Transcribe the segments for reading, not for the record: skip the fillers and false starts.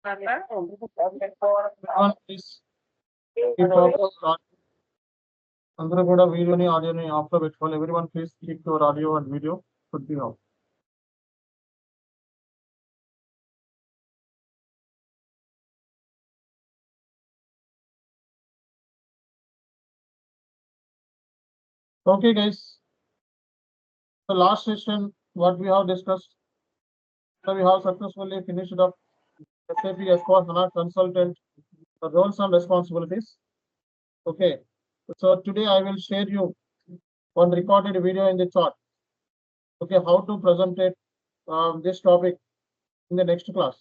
Everyone, please keep up. అందరూ కూడా వీడియోని ఆడియోని ఆఫ్ లో పెట్టుకోవాలి. Everyone please keep your audio and video should be off. Okay, guys. The last session, what we have discussed, so we have successfully finished up SAP S4HANA consultant, the roles and responsibilities. Okay. So today I will share you one recorded video in the chat. Okay, how to present it this topic in the next class.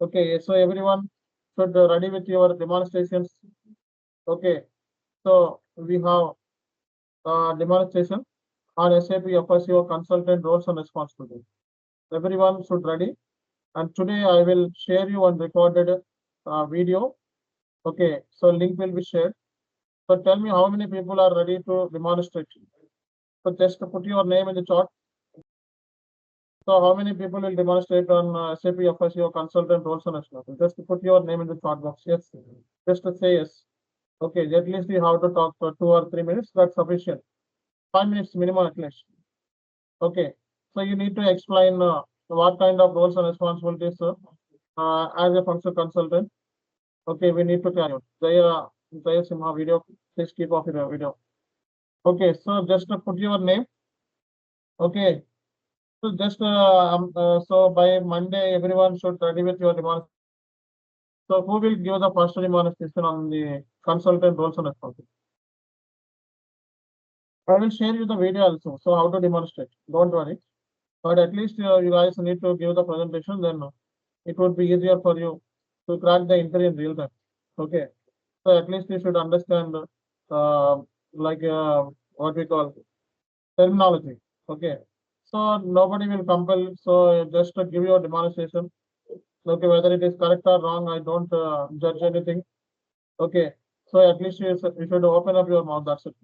Okay, so everyone should ready with your demonstrations. Okay, so we have demonstration on SAP FICO consultant roles and responsibilities. Everyone should ready, and today I will share you one recorded video. Okay, so link will be shared. So tell me how many people are ready to demonstrate. So just put your name in the chat. So how many people will demonstrate on SAP FICO consultant roles and responsibilities? Just put your name in the chat box. Yes, just to say yes. Okay, at least we have to talk for 2 or 3 minutes. That's sufficient. 5 minutes minimum at least. Okay, so you need to explain what kind of roles and responsibilities as a functional consultant. Okay, we need to carry out. Jaya Simha video. Please keep off your video. Okay, so just put your name. Okay, so just so by Monday everyone should ready with your demonstration. So who will give the first demonstration on the consultant roles and responsibilities? I will share you the video also. So how to demonstrate? Don't worry. But at least you guys need to give the presentation. Then it would be easier for you to crack the interview in real time. Okay. So at least you should understand like what we call terminology. Okay. So nobody will compel. So just to give you a demonstration. Okay, whether it is correct or wrong, I don't judge anything. Okay. So at least you should open up your mouth. That's it.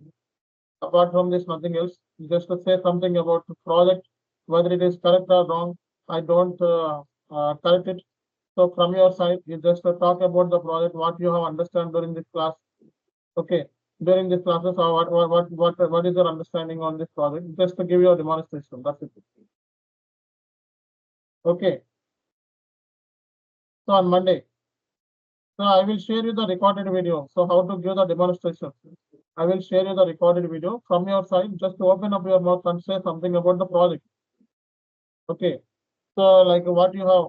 Apart from this, nothing else. Just to say something about the project, whether it is correct or wrong, I don't correct it. So from your side, you just talk about the project, what you have understand during this class. Okay, during this classes, what is your understanding on this project? Just to give you a demonstration. That's it. Okay. So on Monday, so I will share you the recorded video. So how to give the demonstration? I will share you the recorded video from your side. Just to open up your mouth and say something about the project. Okay. So like what you have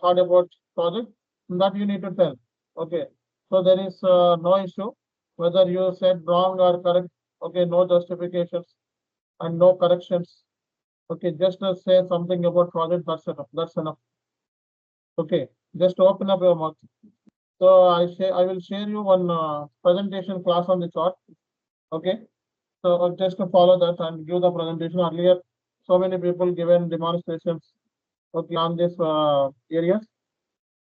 heard about project, that you need to tell. Okay. So there is no issue whether you said wrong or correct. Okay. No justifications and no corrections. Okay. Just say something about project. That's enough. That's enough. Okay. Just open up your mouth. So I will share you one presentation class on the chart. Okay. So just to follow that and give the presentation. Earlier, so many people given demonstrations. Okay, on this areas.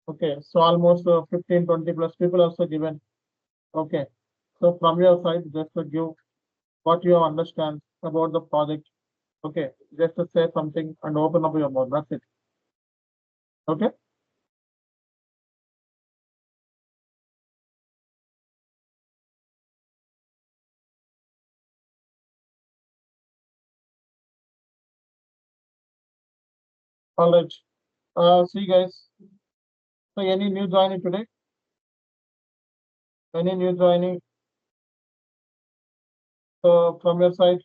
Okay, so almost 15, 20 plus people also given. Okay, so from your side, just to give what you understand about the project. Okay, just to say something and open up your mouth. That's it. Okay. All right. See guys. So any new joining today? Any new joining? So from your side,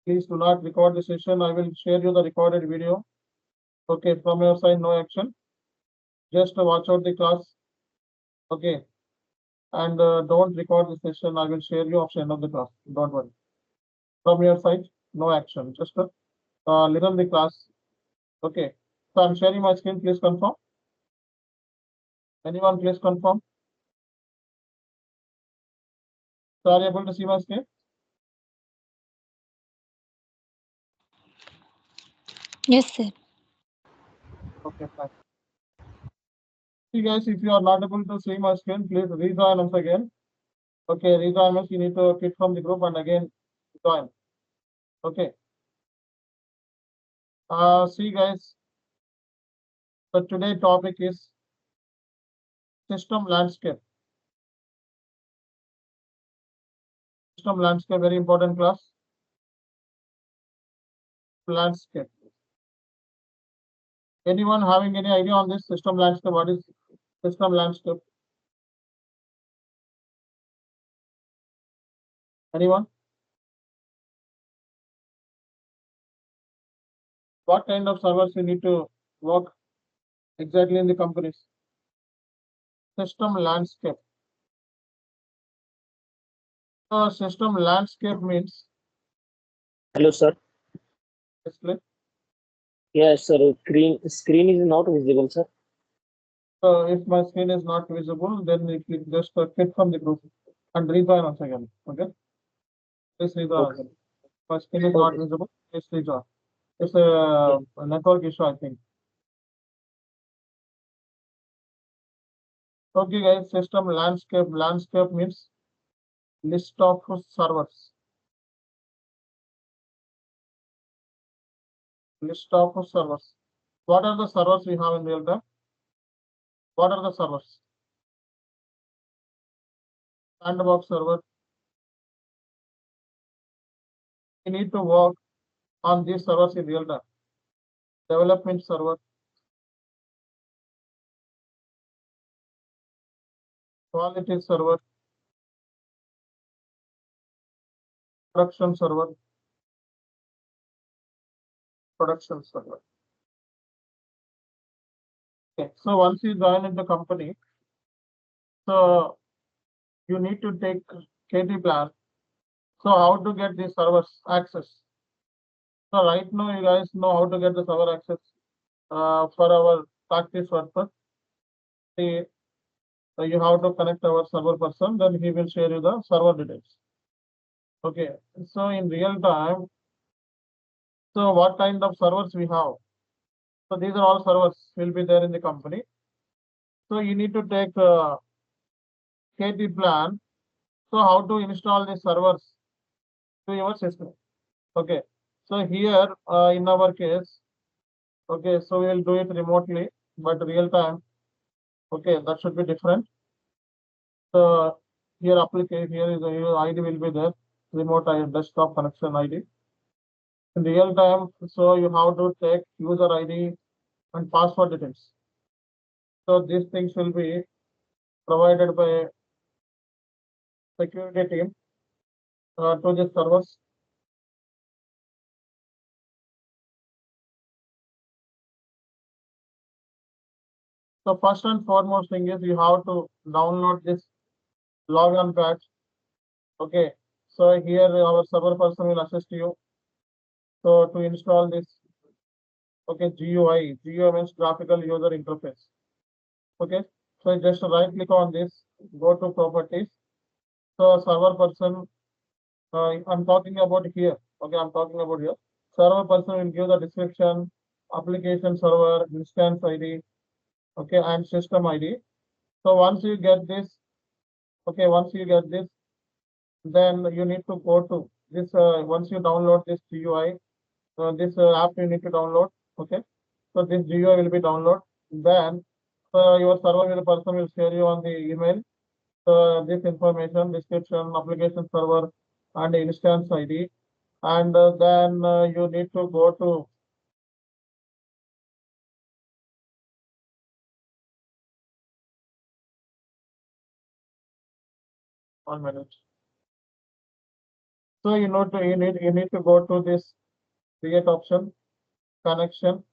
please do not record the session. I will share you the recorded video. Okay, from your side, no action. Just watch out the class. Okay, and don't record the session. I will share you option end of the class. Don't worry. From your side, no action. Just listen the class. Okay, so I'm sharing my screen. Please confirm. Anyone, please confirm. So are you able to see my screen? Yes, sir. Okay, fine. See guys, if you are not able to see my screen, please rejoin once again. Okay, rejoin means you need to quit from the group and again join. Okay. See guys. So today topic is system landscape. System landscape, very important class. Landscape. Anyone having any idea on this system landscape? What is system landscape? Anyone? What kind of servers you need to work exactly in the companies? System landscape. So system landscape means Hello, sir. display. Yes, sir. Screen is not visible, sir. So if my screen is not visible, then you click just quit from the group and rejoin once again. Okay. Please rejoin Okay. again. My screen is not Okay. visible. Please rejoin. It's a network issue, I think. Okay, guys. System landscape. Landscape means list of servers. List of servers. What are the servers we have in real time? What are the servers? Sandbox server. We need to work on these servers in real time. Development server, quality server, production server, production server. Okay, so once you join in the company, so you need to take KT plan. So how to get the servers access? So right now you guys know how to get the server access for our practice purpose. See, so you have to connect our server person, then he will share you the server details. Okay, so in real time, so what kind of servers we have? So these are all servers will be there in the company. So you need to take KT plan. So how to install the servers to your system? Okay. So here in our case, okay, so we will do it remotely, but real time. Okay, that should be different. So here application here is your ID will be there, remote desktop connection ID. In real time, so you have to take user ID and password details. So these things will be provided by security team to the servers. So first and foremost thing is you have to download this login patch. Okay. So here our server person will assist you. So to install this, okay, GUI. GUI means graphical user interface. Okay. So just right click on this, go to properties. So server person, I'm talking about here. Okay, I'm talking about here. Server person will give the description, application server, instance ID, okay, and system ID. So once you get this, okay, once you get this, then you need to go to this. Once you download this GUI, this app you need to download. Okay, so this GUI will be download. Then your server will person will share you on the email. This information, description, application server, and instance ID, and then you need to go to. One minute. So you need to go to this create option, connection,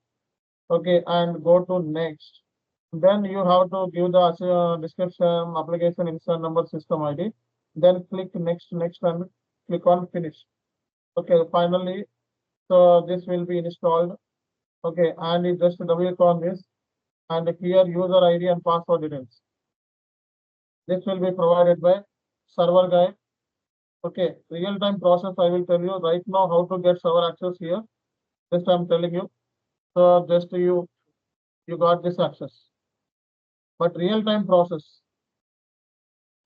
okay, and go to next. Then you have to give the description, application, insert number, system ID. Then click next, and click on finish. Okay, finally, so this will be installed. Okay, and you just double click on this, and here user ID and password details. This will be provided by server guide. Okay, real time process. I will tell you right now how to get server access here. Just I'm telling you. So just you got this access. But real time process.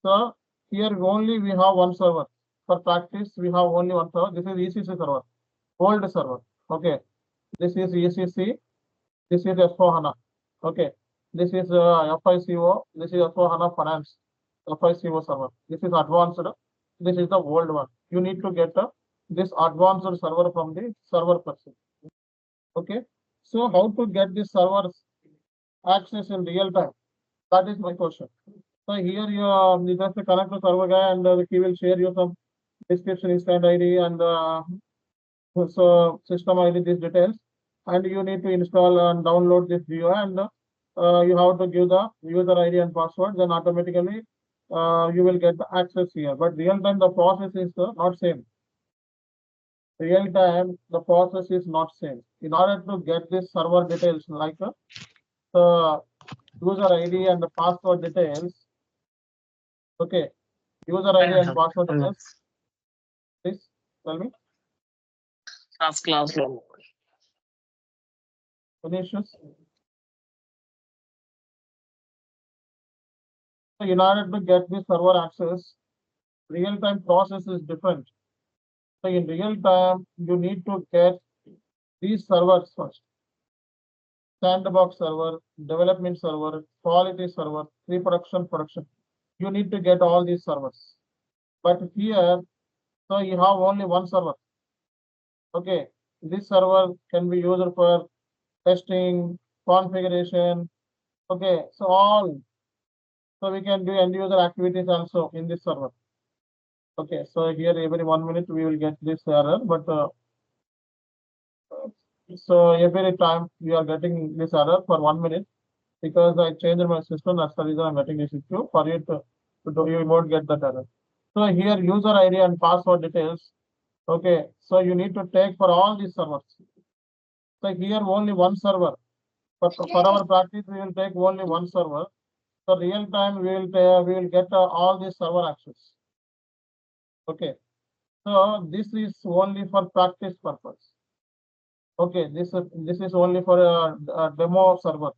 So here only we have one server. For practice, we have only one server. This is ECC server, old server. Okay, this is ECC. This is S4HANA. Okay, this is FICO. This is S4HANA Finance FICO server. This is advanced. This is the old one. You need to get this advanced server from the server person. Okay, so how to get this server's access in real time? That is my question. So here you just connect to server guy and he will share you some description, instant ID and so system ID, these details, and you need to install and download this viewer, and you have to give the user ID and password. Then automatically you will get the access here. But real time the process is not same. Real time the process is not same. In order to get this server details like the user ID and the password details. Okay, user ID and password details. Please tell me. Class Any issues? So in order to get the server access, real-time process is different. So in real time, you need to get these servers first. Sandbox server, development server, quality server, pre-production, production. You need to get all these servers. But here, so you have only one server. Okay, this server can be used for testing, configuration. Okay, so all. So we can do end user activities also in this server. Okay, so here every 1 minute we will get this error, but so every time we are getting this error for 1 minute because I changed my system. That's the reason I'm getting this issue. For you to do, you won't get that error. So here user ID and password details. Okay, so you need to take for all these servers. So here only one server. For our practice, we will take only one server. So real time we will get all these server access. Okay, so this is only for practice purpose. Okay, this is only for a demo server.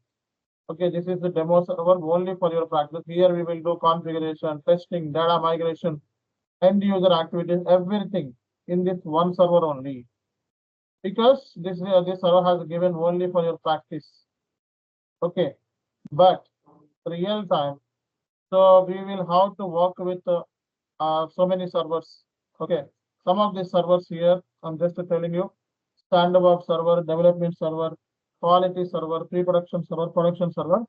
Okay, this is the demo server only for your practice. Here we will do configuration, testing, data migration, end user activities, everything in this one server only. Because this server has given only for your practice. Okay, but real time, so we will have to work with so many servers. Okay, some of these servers here, I'm just telling you. Sandbox server, development server, quality server, pre-production server, production server.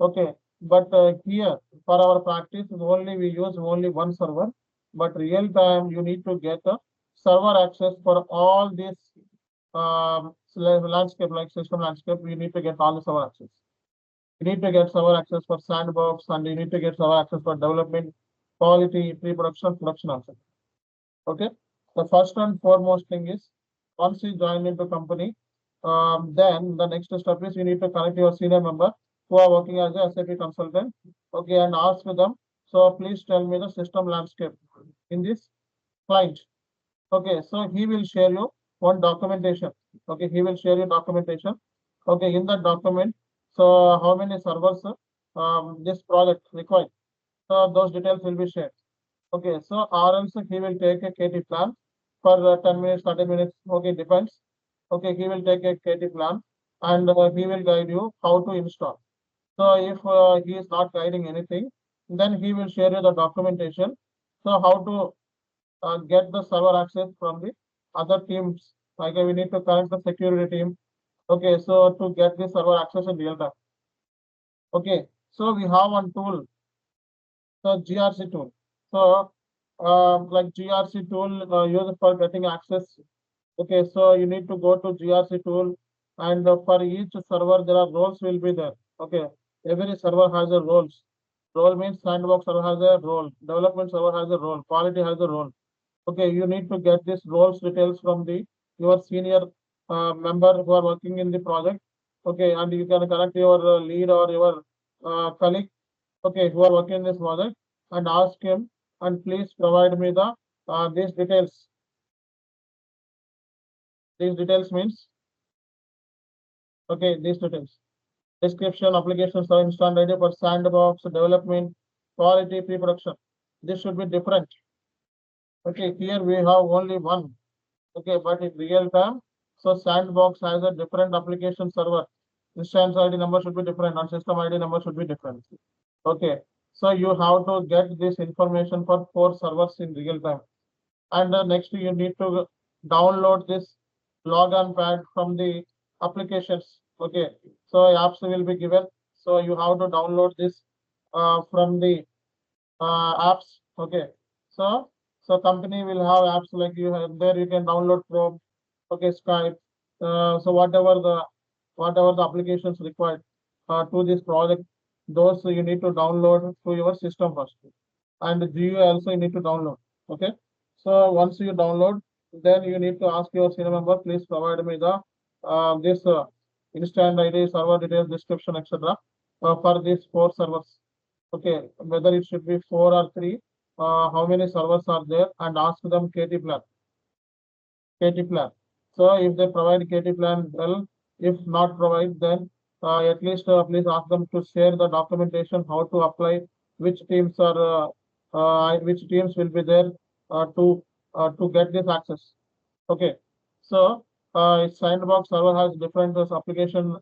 Okay, but here for our practice only we use only one server, but real time you need to get a server access for all these landscape like system landscape. You need to get all the server access. You need to get server access for sandbox, and you need to get server access for development, quality, pre-production, production also. Okay, the first and foremost thing is once you join into company, then the next step is you need to connect your senior member who are working as a SAP consultant. Okay, and ask them. So please tell me the system landscape in this client. Okay, so he will share you one documentation. Okay, he will share you documentation. Okay, in that document, so how many servers this project requires. So those details will be shared. Okay, so or else he will take a KT plan for 10 minutes, 30 minutes. Okay, depends. Okay, he will take a KT plan and he will guide you how to install. So if he is not guiding anything, then he will share you the documentation. So how to get the server access from the other teams. Like we need to connect the security team. Okay, so to get the server access in real time. Okay, so we have one tool, the GRC tool. So like GRC tool used for getting access. Okay, so you need to go to GRC tool, and for each server there are roles will be there. Okay, every server has a roles. Role means sandbox server has a role, development server has a role, quality has a role. Okay, you need to get this roles details from the your senior member who are working in the project. Okay, and you can connect your lead or your colleague. Okay, who are working in this project, and ask him, and please provide me the these details. These details means okay, these details. Description, applications, or instant ID for sandbox, development, quality, pre-production. This should be different. Okay, here we have only one. Okay, but in real time, so sandbox has a different application server. instance ID number should be different and system ID number should be different. Okay, so you have to get this information for 4 servers in real time. And next you need to download this login pad from the applications. Okay, so apps will be given. So you have to download this from the apps. Okay, so company will have apps like you have there. You can download Chrome, okay, Skype. So whatever the applications required to this project, those you need to download to your system first, and GUI also you need to download. Okay, so once you download, then you need to ask your senior member, please provide me the this instant ID, server details, description, etc. For these 4 servers. Okay, whether it should be 4 or 3, how many servers are there, and ask them KT plan. KT plan. So if they provide KT plan, well, if not provide, then at least please ask them to share the documentation how to apply, which teams will be there to get this access. Okay, so sandbox server has different application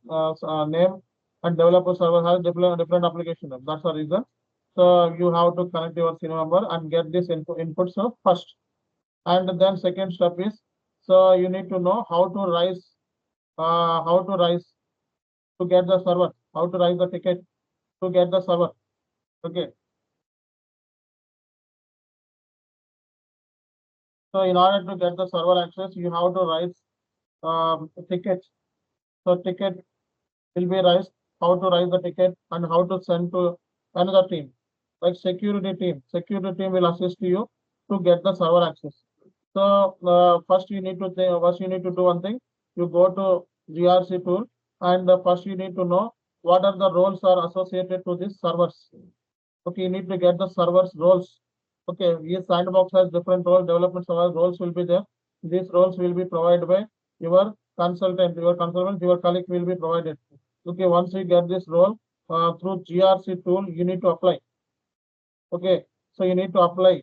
name, and developer server has different application name. That's the reason. So you have to connect your senior member and get this inputs first, and then second step is, so you need to know how to rise to get the server, how to rise the ticket to get the server. Okay, so in order to get the server access, you have to rise ticket. So ticket will be raised, how to raise the ticket and how to send to another team, like security team. Security team will assist you to get the server access. So first you need to do one thing. You go to GRC tool, and first you need to know what are the roles are associated to these servers. Okay, you need to get the servers roles. Okay, each sandbox has different role. Development server roles will be there. These roles will be provided by your consultant. Your colleague will be provided. Okay, once you get this role through GRC tool, you need to apply. Okay, so you need to apply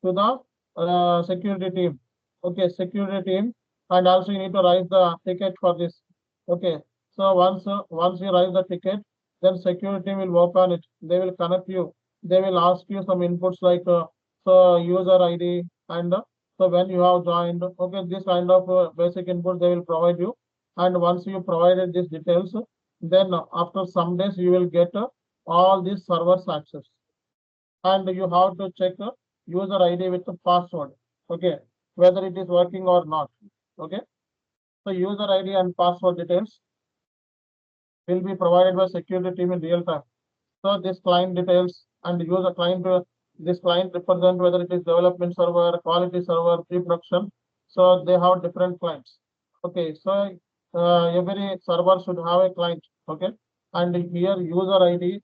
to the security team. Okay, security team, and also you need to write the ticket for this. Okay, so once you write the ticket, then security team will work on it. They will connect you. They will ask you some inputs like so user ID, and so when you have joined. Okay, this kind of basic input they will provide you, and once you provided these details, then after some days you will get all these servers access, and you have to check user ID with the password. Okay, whether it is working or not. Okay, so user ID and password details will be provided by security team in real time. So this client details and user client, this client represent whether it is development server, quality server, pre-production. So they have different clients. Okay, so every server should have a client. Okay, and here user ID,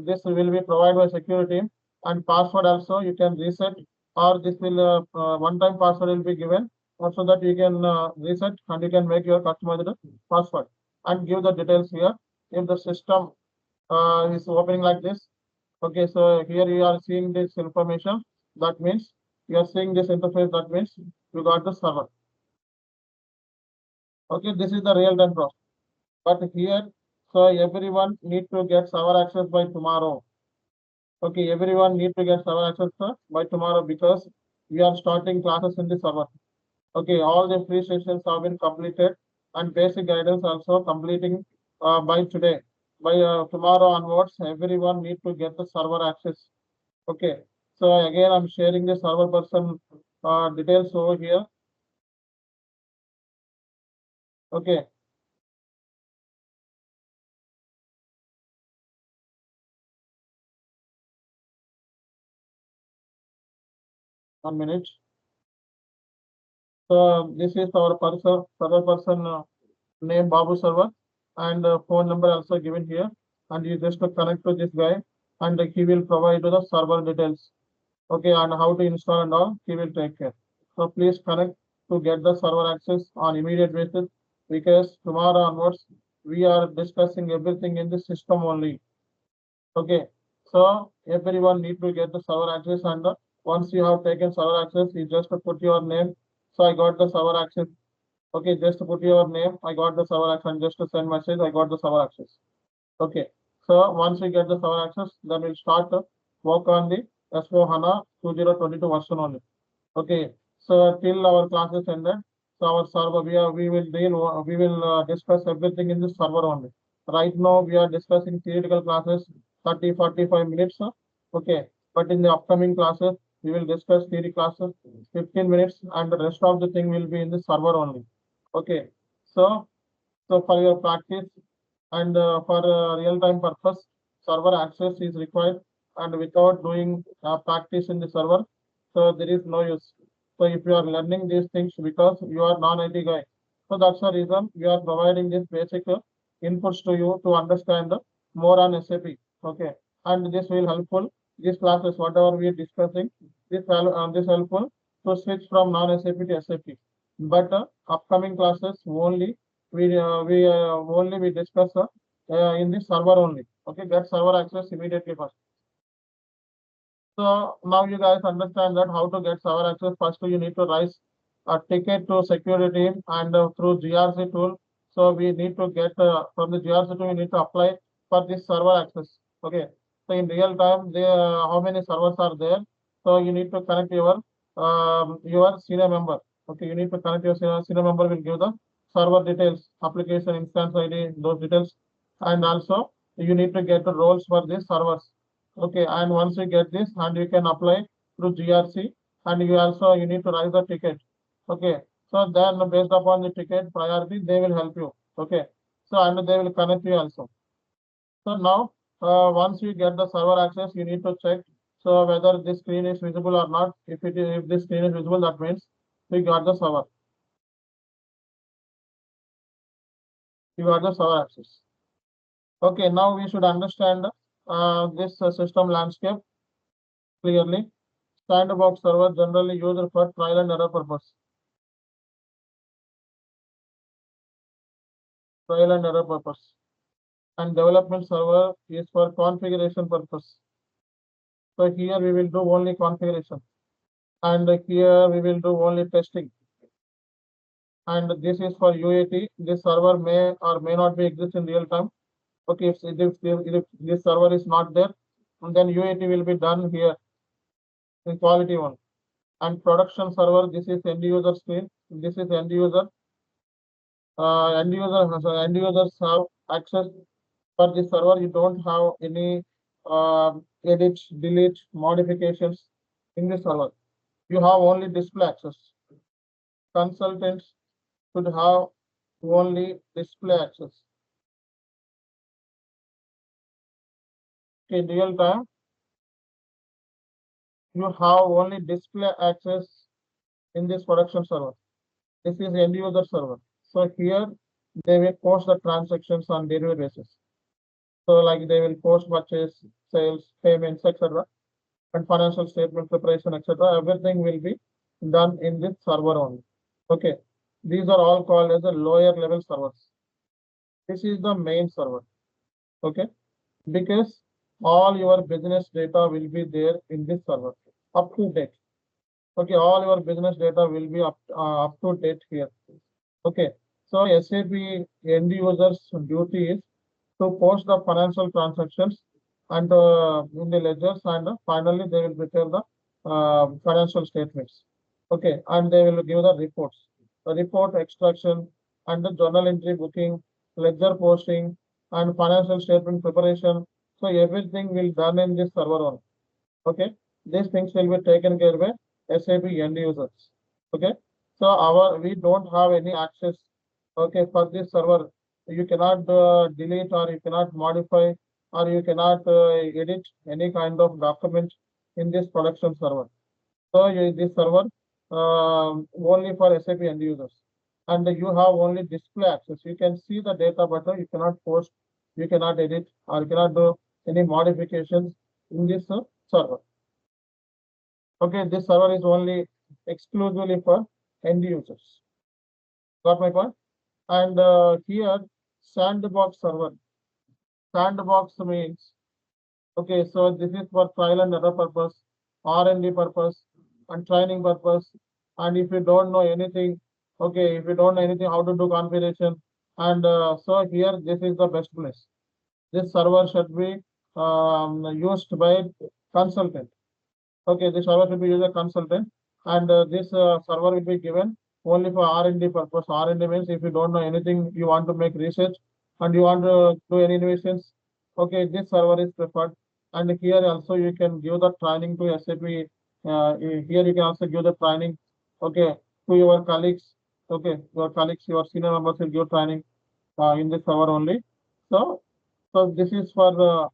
this will be provided by security team, and password also you can reset, or this will one-time password will be given, so that you can reset and you can make your customized password and give the details here. If the system is opening like this. Okay, so here you are seeing this information. That means you are seeing this interface. That means you got the server. Okay, this is the real-time process. But here, so everyone need to get server access by tomorrow. Okay, everyone need to get server access by tomorrow, because we are starting classes in the server. Okay, all the free sessions have been completed, and basic guidance also completing by today. By tomorrow onwards, everyone need to get the server access. Okay, so again, I'm sharing the server person details over here. Okay, 1 minute. So this is our server person name Babu server, and phone number also given here. And you just to connect to this guy, and he will provide you the server details. Okay, and how to install and all, he will take care. So please connect to get the server access on immediate basis, because tomorrow onwards we are discussing everything in the system only. Okay, so everyone need to get the server access, and once you have taken server access, you just put your name. So I got the server access. Okay, just put your name. I got the server access, and just to send message. I got the server access. Okay. So once we get the server access, then we'll start to work on the S4HANA 2022 version only. Okay. So till our classes ended, so our server we will discuss everything in the server only. Right now we are discussing theoretical classes 30-45 minutes. Okay. But in the upcoming classes, we will discuss theory classes 15 minutes, and the rest of the thing will be in the server only. Okay. So for your practice and for real-time purpose, server access is required, and without doing practice in the server, so there is no use. So if you are learning these things because you are non-IT guy, so that's the reason we are providing this basic inputs to you to understand more on SAP. Okay, and this will helpful. These classes, whatever we are discussing, this helpful to switch from non-SAP to SAP. But upcoming classes only we discuss in the server only. Okay, get server access immediately first. So now you guys understand that how to get server access. First, you need to raise a ticket to security and through GRC tool. So we need to get from the GRC tool. We need to apply for this server access. Okay. So in real time, how many servers are there? So you need to connect your senior member. Okay, you need to connect your senior member. Will give the server details, application instance ID, those details, and also you need to get the roles for these servers. Okay, and once you get this, and you can apply through GRC, and you need to raise the ticket. Okay, so then based upon the ticket priority, they will help you. Okay, so and they will connect you also. So now, once you get the server access, you need to check so whether this screen is visible or not. If this screen is visible, that means we got the server. You got the server access. Okay, now we should understand this system landscape clearly. Sandbox server generally used for trial and error purpose. Trial and error purpose. And development server is for configuration purpose. So here we will do only configuration. And here we will do only testing. And this is for UAT. This server may or may not be exist in real time. Okay, if this server is not there, then UAT will be done here in quality one. And production server, this is end user screen. This is end user. End users have access for this server. You don't have any edit, delete, modifications in the server. You have only display access. Consultants should have only display access. In real time, you have only display access in this production server. This is end user server. So here they will post the transactions on daily basis. So like they will post purchase, sales, payments, etc. and financial statement preparation, etc. Everything will be done in this server only. Okay, these are all called as the lower level servers. This is the main server. Okay, because all your business data will be there in this server up to date. Okay, all your business data will be up to date here. Okay, so SAP end users duty is to post the financial transactions and in the ledgers, and finally they will prepare the financial statements. Okay, and they will give the reports, the report extraction and the journal entry booking, ledger posting, and financial statement preparation. So everything will done in this server only. Okay, these things will be taken care by SAP end users. Okay, so we don't have any access. Okay, for this server, you cannot delete, or you cannot modify, or you cannot edit any kind of document in this production server. So this server only for SAP end users, and you have only display access. You can see the data, but you cannot post, you cannot edit, or you cannot do any modifications in this server. Okay, this server is only exclusively for end users. Got my point? And here, sandbox server. Sandbox means, okay, so this is for trial and error purpose, R&D purpose, and training purpose. And if you don't know anything, Okay, if you don't know anything how to do configuration, and so here this is the best place. This server should be used by consultant. Okay, this server should be used by consultant, and this server will be given only for R&D purpose. R&D means if you don't know anything, you want to make research and you want to do any innovations, okay, this server is preferred. And here also you can give the training to SAP. Here you can also give the training, okay, to your colleagues. Okay, your colleagues, your senior members will give training in this server only. So, so this is for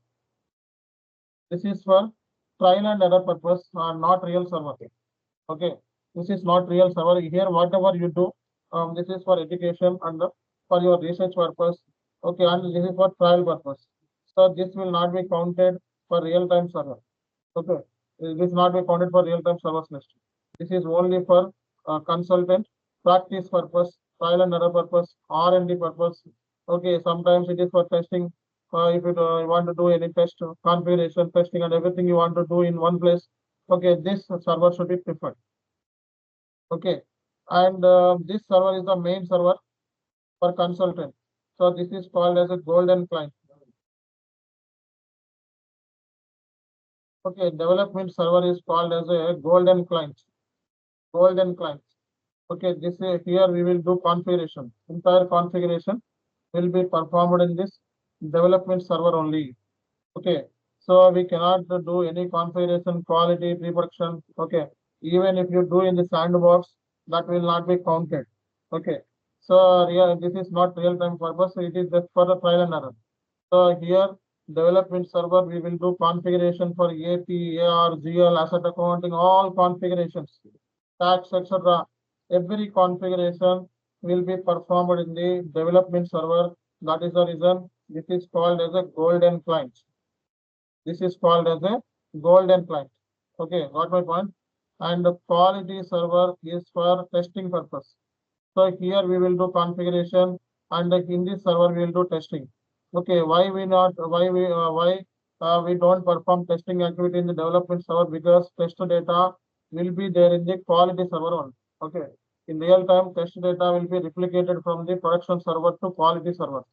trial and error purpose, not real server. Okay, this is not real server. Here, whatever you do, this is for education and for your research purpose. Okay, and this is for trial purpose. So this will not be counted for real-time server. Okay, this will not be counted for real-time servers list. This is only for consultant, practice purpose, trial and error purpose, R&D purpose. Okay, sometimes it is for testing. If you want to do any test, configuration, testing, and everything you want to do in one place, okay, this server should be preferred. Okay, and this server is the main server for consultant. So this is called as a golden client. Okay, development server is called as a golden client. Golden client. Okay, this is here we will do configuration. Entire configuration will be performed in this development server only. Okay, so we cannot do any configuration, quality, pre-production. Okay, even if you do in the sandbox, that will not be counted. Okay, so this is not real-time purpose. It is just for the trial and error. So here, development server, we will do configuration for AP, AR, GL, asset accounting, all configurations, tax, etc. Every configuration will be performed in the development server. That is the reason this is called as a golden client. This is called as a golden client. Okay, got my point? And the quality server is for testing purpose. So here we will do configuration, and in this server we will do testing. Okay, why we don't perform testing activity in the development server? Because test data will be there in the quality server only. Okay, in real time test data will be replicated from the production server to quality server.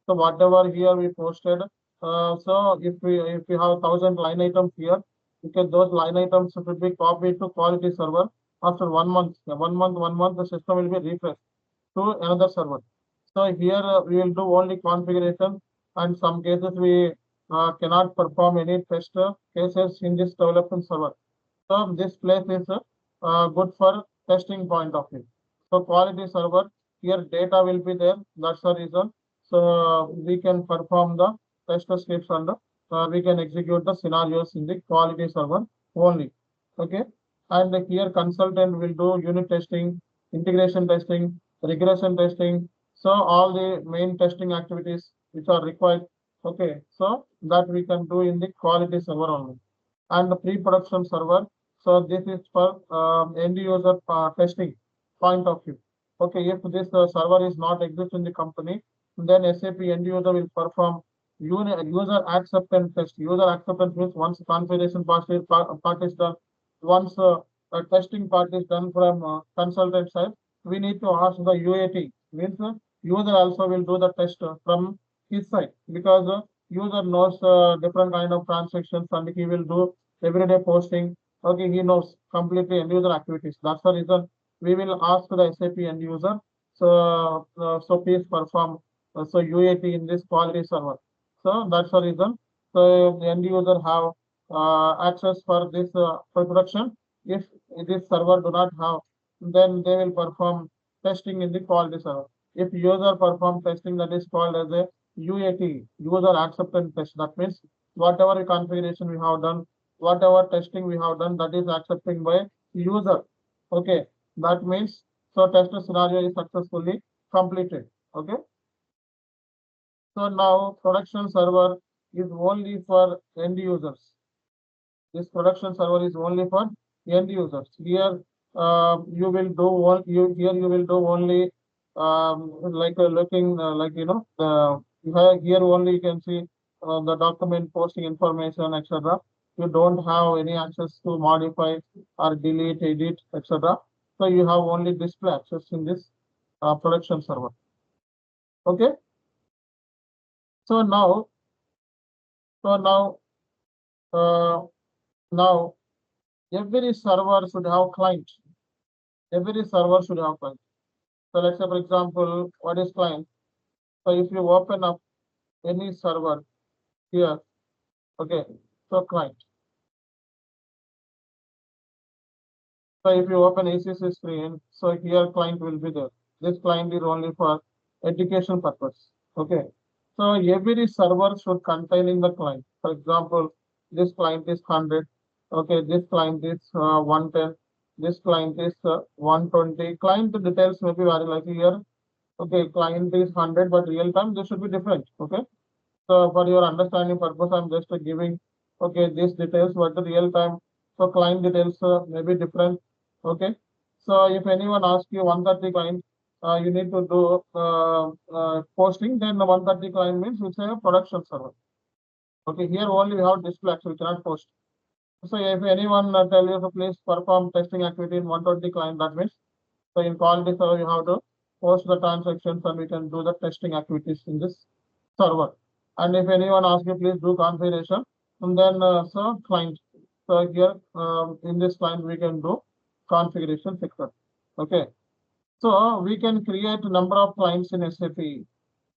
So whatever here we posted, so if we have 1,000 line items here, because those line items should be copied to quality server after 1 month. 1 month, the system will be refreshed to another server. So here we will do only configuration, and some cases we cannot perform any test cases in this development server. So this place is good for testing point of view. So quality server, here data will be there. That's the reason. So we can perform the test scripts and we can execute the scenarios in the quality server only. Okay. And here consultant will do unit testing, integration testing, regression testing. So all the main testing activities which are required. Okay. So that we can do in the quality server only. And the pre-production server. So this is for end user testing point of view. Okay, if this server is not exist in the company, then SAP end user will perform user acceptance test. User acceptance means once configuration part is done, once testing part is done from consultant side, we need to ask the UAT. Means user also will do the test from his side, because user knows different kind of transactions and he will do everyday posting. Okay, he knows completely end user activities. That's the reason we will ask the SAP end user. So please perform so UAT in this quality server. So that's the reason. So the end user have access for this for production. If this server do not have, then they will perform testing in the quality server. If user perform testing, that is called as a UAT, user acceptance test. That means whatever configuration we have done, whatever testing we have done, that is accepting by user. Okay, that means so test scenario is successfully completed. Okay. So now production server is only for end users. This production server is only for end users. Here you will do you will do only like looking like here only you can see the document posting information, etc. You don't have any access to modify or delete, edit, etc. So you have only display access in this production server. Okay. So now every server should have client. Every server should have client. So let's say, for example, what is client? So if you open up any server here, okay, so client. So if you open ECC screen, so here client will be there. This client is only for education purpose. Okay. So every server should contain in the client. For example, this client is 100. Okay, this client is 110. This client is 120. Client details may be very like here. Okay, client is 100, but real time they should be different. Okay. So for your understanding purpose, I'm just giving okay these details, but the real time so client details may be different. Okay. So if anyone asks you 130 client, you need to do posting. Then the 130 client means it's a production server. Okay. Here only we have display. Actually, we cannot post. So if anyone tell you to please perform testing activity in 120 client, that means so in quality server you have to post the transactions and we can do the testing activities in this server. And if anyone asks you please do configuration, and then so client. So here in this client we can do configuration section. Okay. So we can create a number of clients in SAP.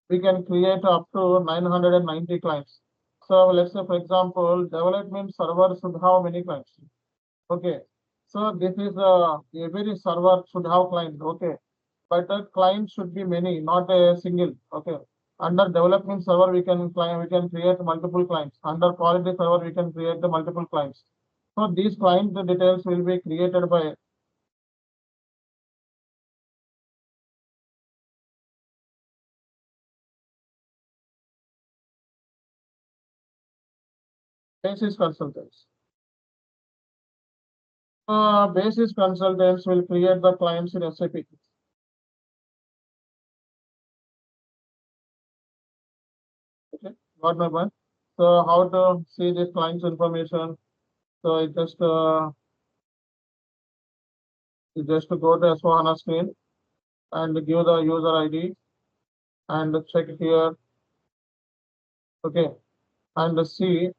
We can create up to 990 clients. So let's say, for example, development server should have many clients. Okay. So this is every server should have client. Okay. But the client should be many, not a single. Okay. Under development server, we can create multiple clients. Under quality server, we can create the multiple clients. So these client details will be created by basis consultants. Basis consultants will create the clients in SAP. Okay, got my point. So how to see this client's information? So you just go to S4HANA screen and give the user ID and check here. Okay, and see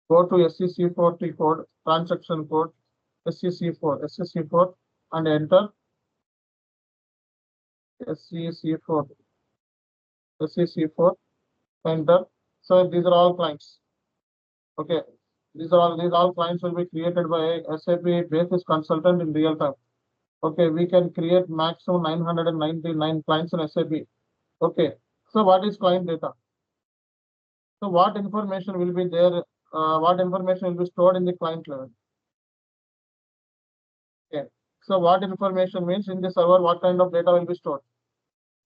go to SCC4 code, transaction code, SCC4, and enter SCC4, SCC4, enter. So these are all clients. Okay, these all clients will be created by SAP basis consultant in real time. Okay, we can create maximum 999 clients in SAP. Okay, so what is client data? So what information will be there? What information will be stored in the client level? Okay, so what information means in the server? What kind of data will be stored?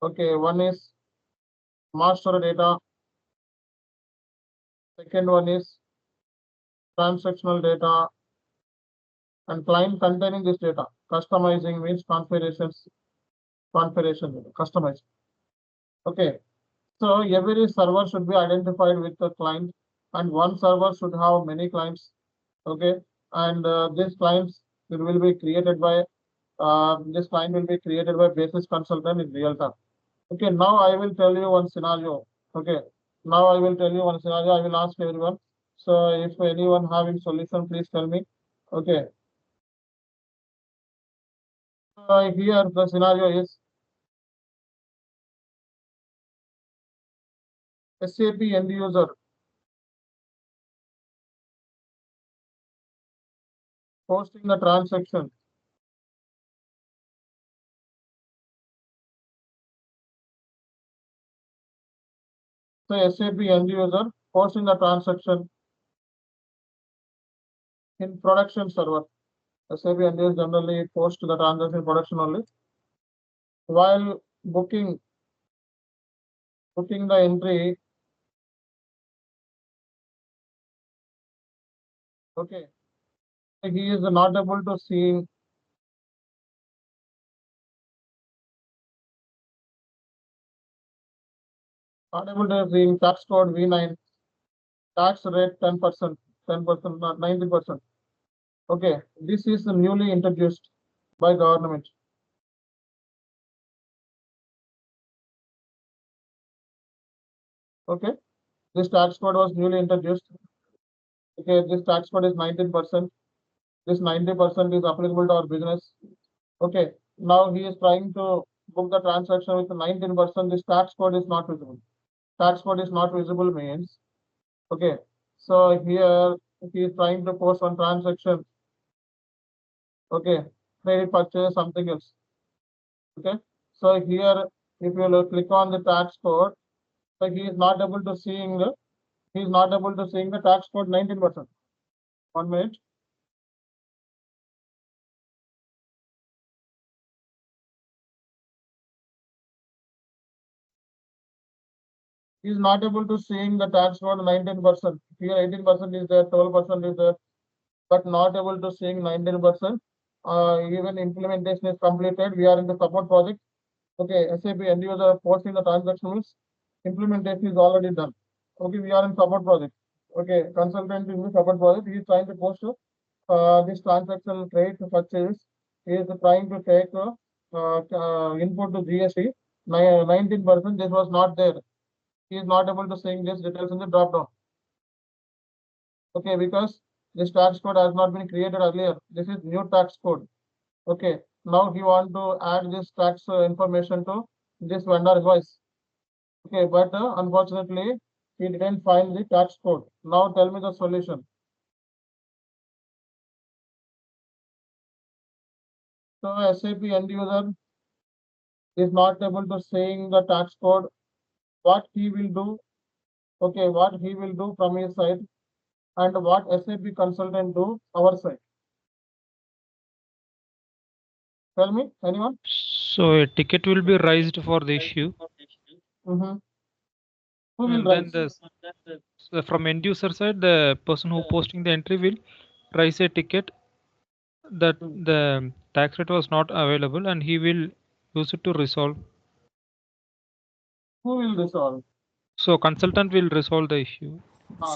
Okay, one is master data. Second one is transactional data, and client containing this data. Customizing means configuration data, customize. Okay, so every server should be identified with the client, and one server should have many clients. Okay, and these clients will be created by this client will be created by basis consultant in real time. Okay, now I will tell you one scenario. Okay, now I will tell you one scenario. I will ask everyone. So if anyone having solution, please tell me. Okay. Here the scenario is SAP end user posting the transaction. So SAP end user posting the transaction in production server. SAP end user generally post the transaction in production only. While booking the entry. Okay, he is not able to see tax code V9, tax rate 10%, 10%, not 90%. Okay, this is newly introduced by government. Okay, this tax code was newly introduced. Okay, this tax code is 19%. This 90% is applicable to our business. Okay, now he is trying to book the transaction with 19%. This tax code is not visible. Tax code is not visible means, okay, so here he is trying to post one transaction. Okay, credit purchase something else. Okay, so here if you click on the tax code, so he is not able to seeing the tax code 19%. 1 minute. He is not able to seeing the tax code 19%. Here 18% is there, 12% is there, but not able to seeing 19%. Even implementation is completed. We are in the support project. Okay, SAP end user posting the transaction means implementation is already done. Okay, we are in support project. Okay, consultant in the support project. He is trying to post this transaction trade purchase. He is trying to take input to GST 19%. This was not there. He is not able to seeing this details in the drop down. Okay, because this tax code has not been created earlier. This is new tax code. Okay, now he want to add this tax information to this vendor invoice. Okay, but unfortunately he didn't find the tax code. Now tell me the solution. So SAP end user is not able to seeing the tax code. What he will do? Okay, what he will do from his side and what SAP consultant do our side. Tell me, anyone? So a ticket will be raised for the issue, Mm-hmm. Who will and then raise? so from end user side, the person who posting the entry will raise a ticket that the tax rate was not available, and he will use it to resolve. Who will resolve? So consultant will resolve the issue.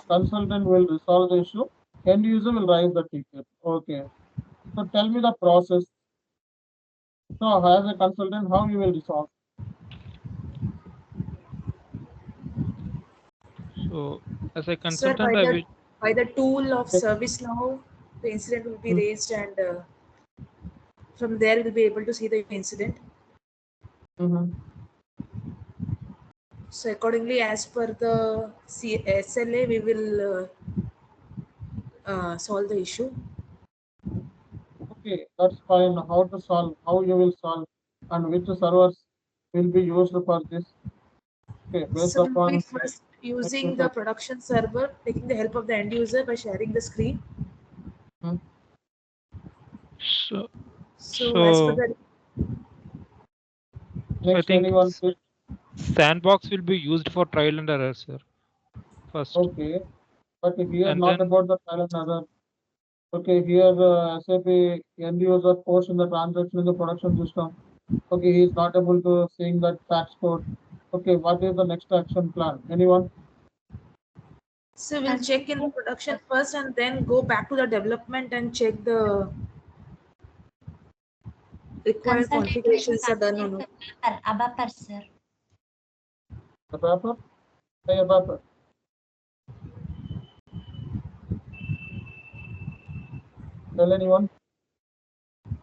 Consultant will resolve the issue. End user will raise the ticket. Okay. So tell me the process. So as a consultant, how you will resolve? So as a Sir, consultant, I will. by the tool of Yes. ServiceNow, the incident will be Hmm. raised, and from there we'll be able to see the incident. Mm-hmm. So accordingly, as per the SLA, we will solve the issue. Okay, that's fine. How to solve? How you will solve? And which servers will be used for this? Okay, based So we'll be upon first using the production server, taking the help of the end user by sharing the screen. So So as per so the I next think anyone. Please. sandbox will be used for trial and error, sir. First, Okay, but here and not then about the trial and error. Okay, here SAP end user post in the transaction in the production system. Okay, he is not able to seeing that tax code. Okay, what is the next action plan? Anyone? so we'll check in the production first, and then go back to the development and check the required configurations are done or not. ABAP, sir. The paper? A paper. Tell anyone?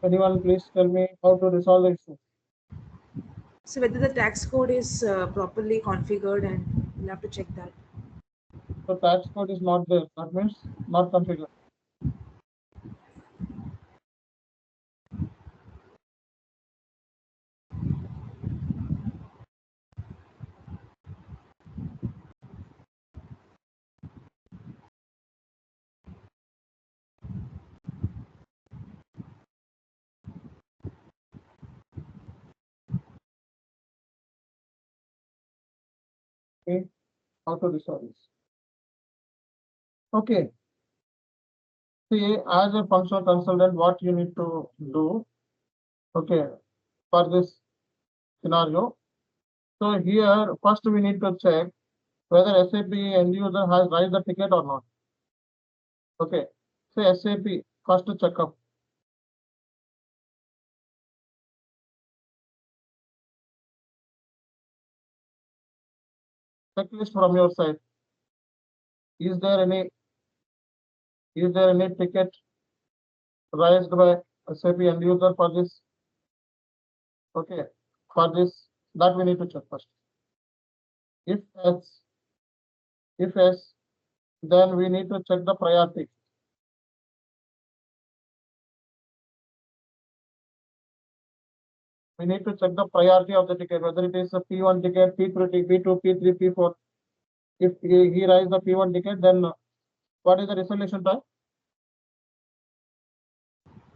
Anyone please tell me how to resolve the issue. So whether the tax code is properly configured, and we'll have to check that. So tax code is not there. That means not configured. Okay, how to resolve this? Okay. See, as a functional consultant, what you need to do, okay, for this scenario. So here, first we need to check whether SAP end user has raised the ticket or not. Okay, so SAP first to check up. checklist from your side. Is there any ticket raised by SAP end user for this? Okay, for this, that we need to check first. If yes, then we need to check the priority. We need to check the priority of the ticket, whether it is a P1 ticket, P3, P2, P3, P4. If he raised the P1 ticket, then what is the resolution time?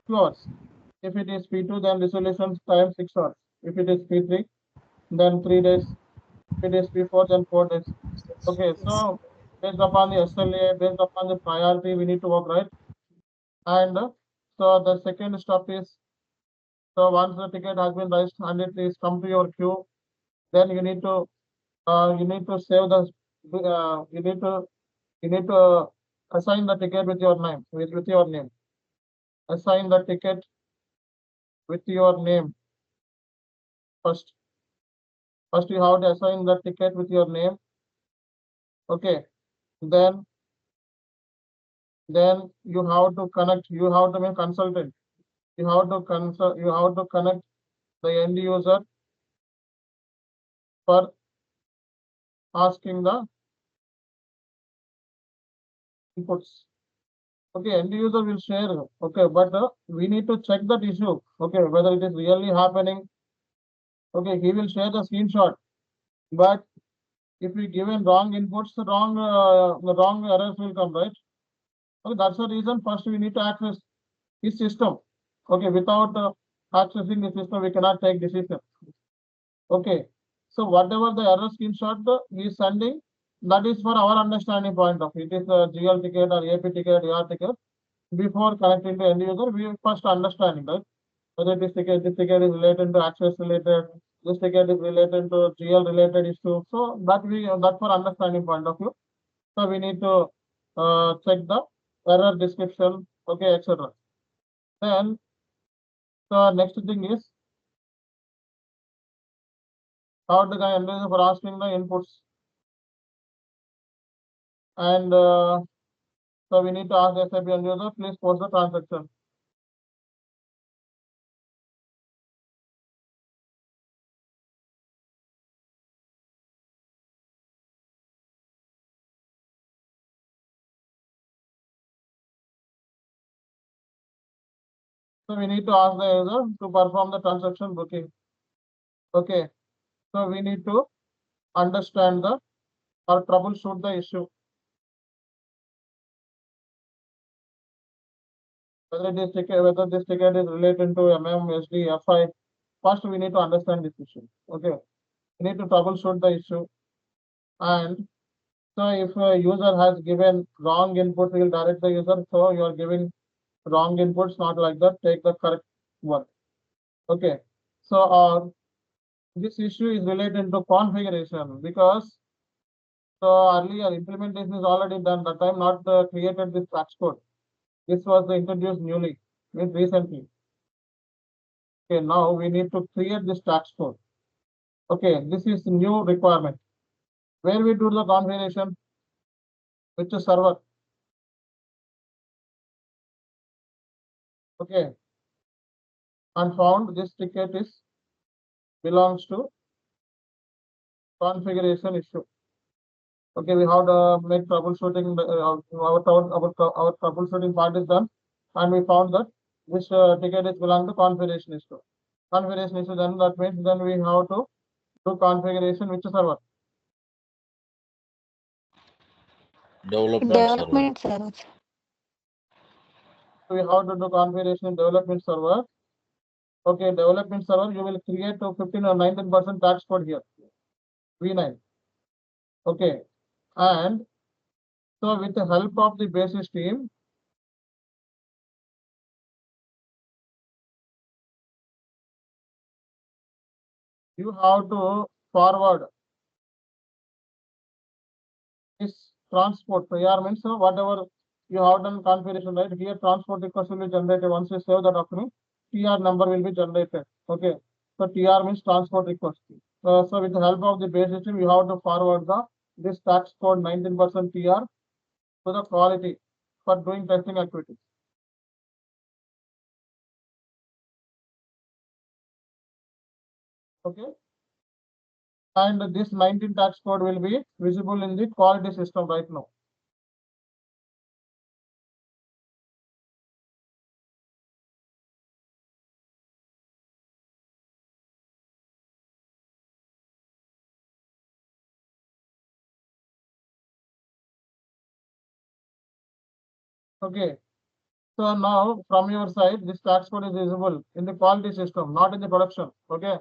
2 hours. If it is P2, then resolution time 6 hours. If it is P3, then 3 days. If it is P4, then 4 days. Okay, so based upon the SLA, based upon the priority, we need to work, right? And so the second step is, so once the ticket has been raised and it is come to your queue, then you need to save the you need to assign the ticket with your name, with your name. Assign the ticket with your name first. First you have to assign the ticket with your name. Okay, then you have to connect, you have to make consultant. You have to connect the end user for asking the inputs. Okay, end user will share. Okay, but we need to check that issue. Okay, whether it is really happening. Okay, he will share the screenshot, but if we given wrong inputs, the wrong errors will come, right? Okay, that's the reason. First, we need to access his system. Okay, without accessing the system, we cannot take decision. Okay, so whatever the error screenshot he is sending, that is for our understanding point of view. It is a GL ticket or AP ticket, AR ticket. Before connecting to end user, we first understanding, right? Whether this ticket is related to access related, this ticket is related to GL related issue. So that for understanding point of view. So we need to check the error description, okay, etc. Then the next thing is how the guy analyzes for asking the inputs, and so we need to ask SAP end user, please post the transaction. So we need to ask the user to perform the transaction booking. Okay, so we need to understand the or troubleshoot the issue. Whether this ticket is related to SD, FI. First, we need to understand this issue. Okay, we need to troubleshoot the issue, and so if a user has given wrong input, we will direct the user. So you are giving wrong inputs, not like that. Take the correct one. Okay, so this issue is related to configuration because so earlier implementation is already done. That time not created this patch code. This was introduced newly, means recently. Okay, now we need to create this tax code. Okay, this is new requirement. Where we do the configuration, which is server. Okay, and found this ticket is belongs to configuration issue. Okay, we have to make troubleshooting. Our troubleshooting part is done, and we found that this ticket is belong to configuration issue. Configuration issue, then that means then we have to do configuration which is server. Development server. So we have to do configuration development server. Okay, development server, you will create a 15 or 19% tax code here, V9. Okay, and so with the help of the basis team, you have to forward this transport requirements. So whatever you have done configuration, right? Here transport request will be generated. Once you save the document, TR number will be generated. Okay, so TR means transport request. So with the help of the base system, you have to forward the this tax code 19% TR to the quality for doing testing activities. Okay. And this 19 tax code will be visible in the quality system right now. Okay. So now from your side, this tax code is visible in the quality system, not in the production. Okay.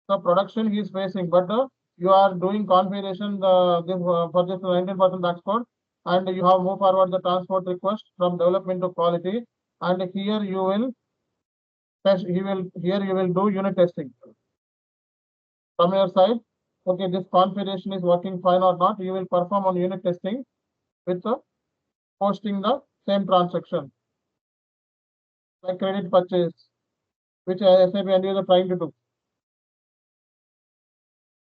So production he is facing, but you are doing configuration for this 19% tax code, and you have moved forward the transport request from development to quality, and here you will test. Here you will do unit testing from your side. Okay, this configuration is working fine or not. You will perform on unit testing with posting the same transaction like credit purchase, which SAP end user trying to do.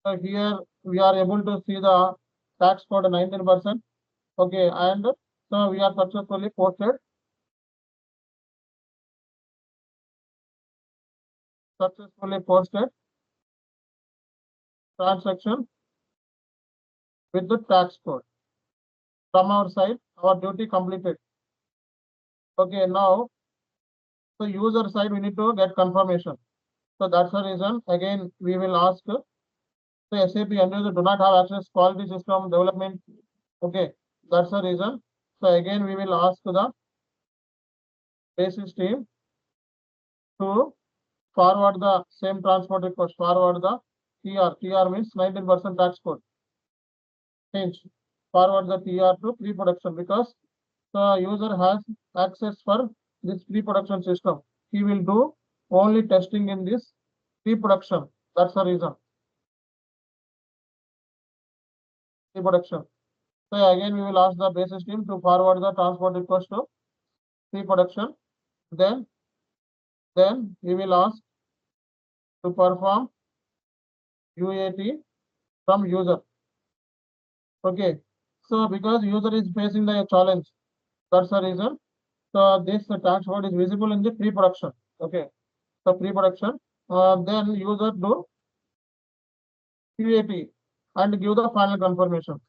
So here we are able to see the tax code 19%. Okay, and so we are successfully posted transaction with the tax code. From our side, our duty completed. Okay, now the user side we need to get confirmation. So that's the reason again we will ask the SAP end user do not have access quality system development. Okay, that's the reason. So again we will ask the basis team to forward the same transport request, forward the TR. TR means 19% tax code. Change. Forward the TR to pre-production because the user has access for this pre-production system. He will do only testing in this pre-production. That's the reason. Pre-production. So again, we will ask the basis team to forward the transport request to pre-production. Then we will ask to perform UAT from user. Okay. So because user is facing the challenge, that's the reason. So this tax code is visible in the pre-production. Okay. So pre-production. Then user do UAT and give the final confirmation.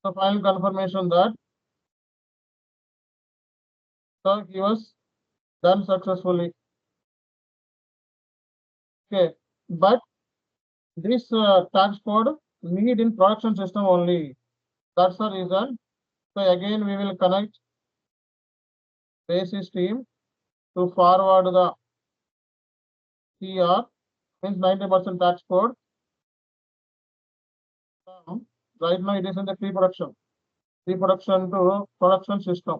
The final confirmation that he was done successfully. Okay, but this tax code need in production system only. That's the reason. So again, we will connect basis team to forward the TR means 90% tax code. Right now it is in the pre-production to production system.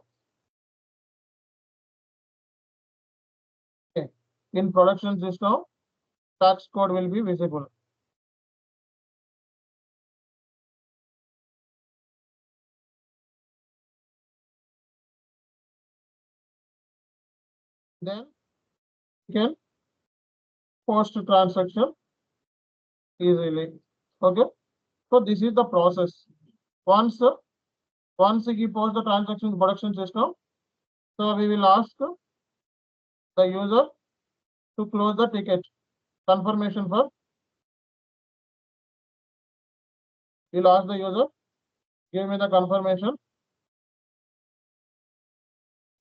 Okay. In production system, tax code will be visible. Then you can post transaction easily. Okay. So this is the process. Once he posts the transaction in production system, so we will ask the user to close the ticket. Confirmation for. We'll ask the user, give me the confirmation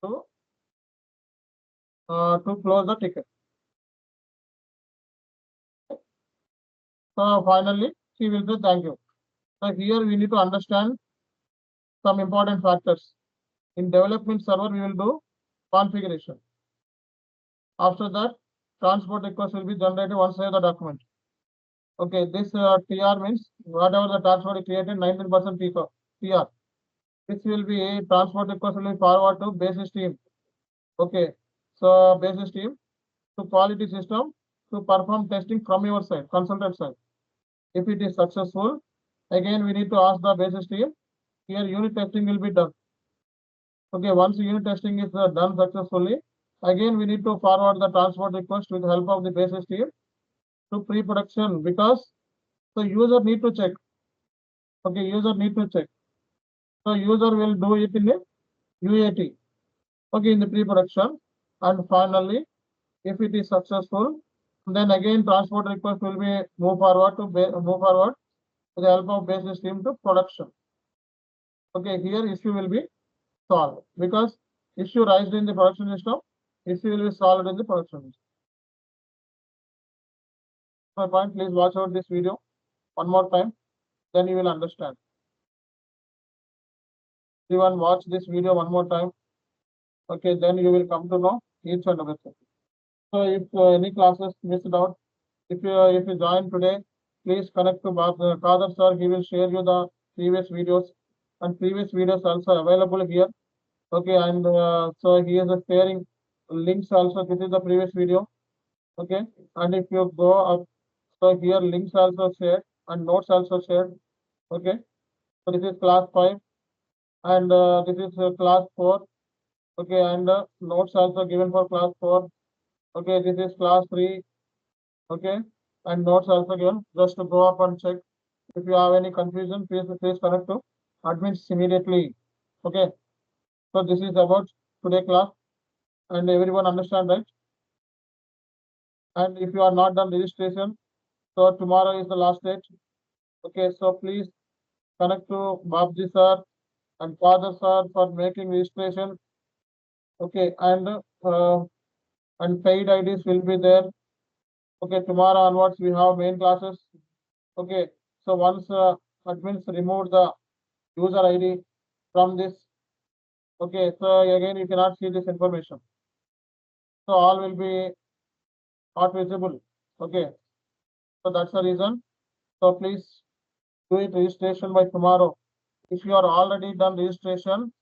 to close the ticket. So finally, he will say thank you. So here we need to understand some important factors. In development server, we will do configuration. After that, transport request will be generated once save the document. Okay, this TR means whatever the transport is created, 19% TR. This will be a transport request will be forward to basis team. Okay, so basis team to quality system to perform testing from your side, consultant side. If it is successful, again we need to ask the basis team. Here unit testing will be done. Okay, once unit testing is done successfully, again we need to forward the transport request with the help of the basis team to pre-production because the user need to check. Okay, user need to check. So user will do it in a UAT. Okay, in the pre-production, and finally, if it is successful, then again transport request will be move forward with the help of basis team to production. Okay, here issue will be solved because issue raised in the production system, issue will be solved in the production system. My point, please watch out this video one more time, then you will understand. Everyone watch this video one more time. Okay, then you will come to know each and everything. So if any classes missed out, if you join today, please connect to Kadir sir. He will share you the previous videos, and previous videos also available here. Okay, and so he is sharing links also. This is the previous video. Okay, and if you go up, so here links also shared and notes also shared. Okay, so this is class 5 and this is class 4. Okay, and notes also given for class 4. Okay, this is class 3. Okay, and notes also given. Just to go up and check. If you have any confusion, please connect to admins immediately. Okay, so this is about today class, and everyone understand, right? And if you are not done registration, so tomorrow is the last date. Okay, so please connect to Babji sir and Father sir for making registration. Okay, and paid IDs will be there. Okay, tomorrow onwards we have main classes. Okay, so once admins remove the user ID from this, okay, so again you cannot see this information. So all will be not visible. Okay, so that's the reason. So please do it registration by tomorrow. If you are already done registration,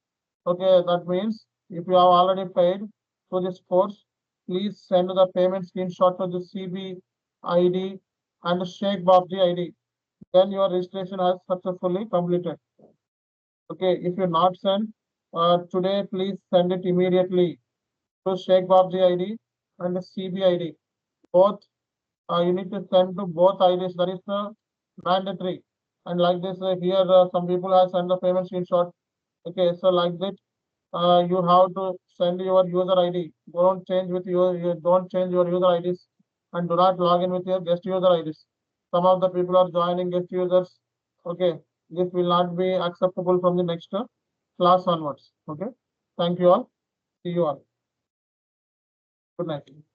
okay, that means if you have already paid for this course, please send the payment screenshot to the CB ID and Sheikh Babji ID. Then your registration has successfully completed. Okay, if you not send today, please send it immediately to Sheikh Babji ID and the CB ID. Both you need to send to both IDs. That is mandatory. And like this, here some people have sent the payment screenshot. Okay, so like that, you have to send your user ID. Don't change with you don't change your user IDs, and do not log in with your guest user IDs. Some of the people are joining guest users. Okay, this will not be acceptable from the next class onwards. Okay, thank you all. See you all. Good night.